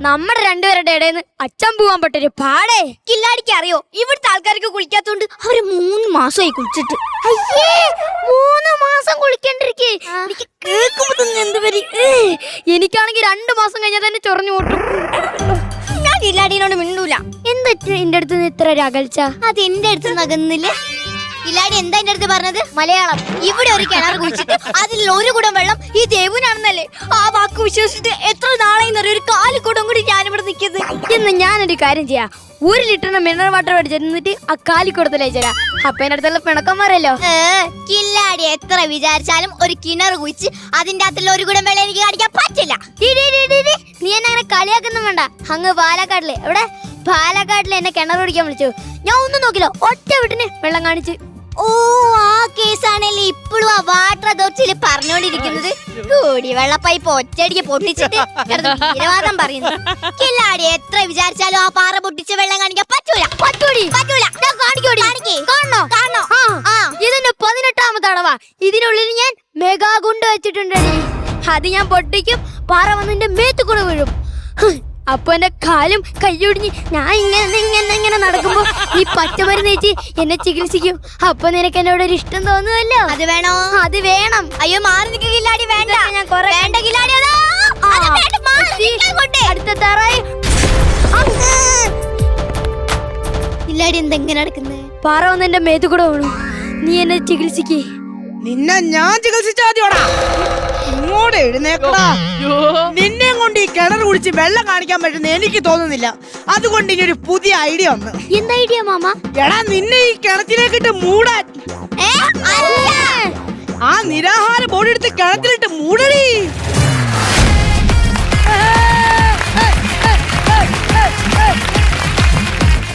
നമ്മുടെ രണ്ടുപേരുടെ ഇടയിന്ന് അച്ഛൻ പോവാൻ പറ്റൊരു പാടേ. കില്ലാടിക്ക് അറിയോ, ഇവിടുത്തെ ആൾക്കാർക്ക് കുളിക്കാത്തോണ്ട് അവര് 3 മാസമായി കുളിച്ചിട്ട്. അയ്യേ, 3 മാസം കുളിക്കണ്ടിരിക്കേ. എനിക്ക് കേൾക്കുമ്പോ തന്നെ എന്ത് വരി. എനിക്കാണെങ്കിൽ 2 മാസം കഴിഞ്ഞാൽ തന്നെ ചൊറഞ്ഞു ഓട്ടും. ഞാൻ കില്ലാടിനോട് മിണ്ടൂല. എന്താ എന്റെ അടുത്ത് നിന്ന് ഇത്ര ഒരു അകൽച്ച? അത് എന്റെ അടുത്ത് നകുന്നില്ലേ? കില്ലാടി എന്താ എന്റെ അടുത്ത് പറഞ്ഞത്? മലയാളം. ഇവിടെ ഒരു കിണർ കുഴിച്ചിട്ട് അതിൽ 1 കുടം വെള്ളം ഈ ദേവുനാണെന്നല്ലേ? ആ വാക്ക് വിശ്വസിച്ചിട്ട് എത്ര നാളെയും ഒരു 4 കുടം കൂടി ഞാനിവിടെ നിൽക്കുന്നത്. എന്ന് ഞാനൊരു കാര്യം ചെയ്യാം, 1 ലിറ്ററിന് മിനറൽ വാട്ടർ മേടിച്ചിട്ട് ആ 4 കുടത്തിൽ അയച്ചുതരാം. അപ്പൊ എന്റെ അടുത്തുള്ള പിണക്കന്മാരല്ലോ. കില്ലാടി എത്ര വിചാരിച്ചാലും ഒരു കിണർ കുഴിച്ച് അതിന്റെ അകത്തുള്ള 1 കുടം വെള്ളം എനിക്ക് കാണിക്കാൻ പറ്റില്ല. നീ എന്നെ അങ്ങനെ കളിയാക്കൊന്നും വേണ്ട. അങ്ങ് പാലക്കാട്ടില്, എവിടെ പാലക്കാട്ടില് എന്നെ കിണർ കുടിക്കാൻ വിളിച്ചു. ഞാൻ ഒന്നും നോക്കില്ല, ഒറ്റ വീട്ടിന് വെള്ളം കാണിച്ച്. ഓ, ആ കേസാണല്ലേ ഇപ്പോഴും ആ വാട്ടർ അതോറിറ്റിയിൽ പറഞ്ഞോണ്ടിരിക്കുന്നത്. കുടിവെള്ള പൈപ്പ് ഒറ്റയടിക്ക് പൊട്ടിച്ചിട്ട് തീരവാദം പറയുന്നു. കില്ലാടി എത്ര വിചാരിച്ചാലും ആ പാറ പൊട്ടിച്ച് വെള്ളം കാണിക്കാൻ പറ്റൂല. പറ്റൂല. ഞാൻ കാണണോ? ഇതിന്റെ 18ാമത്തെ അടവാ. ഇതിനുള്ളിൽ ഞാൻ മെഗാ ഗുണ്ട് വെച്ചിട്ടുണ്ടടി. അത് ഞാൻ പൊട്ടിക്കും, പാറ വന്നിന്റെ മേത്തു കൂടെ വീഴും. അപ്പൊ എന്റെ കാലും കൈയൊടിഞ്ഞ് ഞാൻ ഇങ്ങനെ നടക്കുമ്പോ ഈ പച്ചമരുന്ന് വെച്ച് എന്നെ ചികിത്സിക്കും. അപ്പൊ നിനക്ക് എന്നോട് ഒരു ഇഷ്ടം തോന്നുമല്ലോ. അത് വേണോ? അത് വേണം. അയ്യോ, മാറി നിൽക്കുക കില്ലാടി. വേണ്ട, ഞാൻ വേണ്ട കില്ലാടി. അടുത്ത താറായി. കില്ലാടി എന്തെങ്ങനെ നടക്കുന്നേ? പാറ വന്ന് എന്റെ മേത്തു കൂടെ വീണു. നീ എന്നെ ചികിത്സിക്കേ. നിന്നെ ഞാൻ ചികിത്സിച്ചാദ്യോടാ. ഇങ്ങോട്ട് എഴുന്നേക്കടാ. നിന്നെ കൊണ്ട് ഈ കിണർ കുടിച്ച് വെള്ളം കാണിക്കാൻ പറ്റുന്ന എനിക്ക് തോന്നുന്നില്ല. അതുകൊണ്ട് ഇനി ഒരു പുതിയ ഐഡിയ വന്നു. എന്താ ഐഡിയ മാമ? എടാ, നിന്നെ ഈ കിണറ്റിലേക്കിട്ട് മൂടാൻ. ആ നിരാഹാര ബോഡി എടുത്ത് കിണറ്റിലിട്ട് മൂടടി.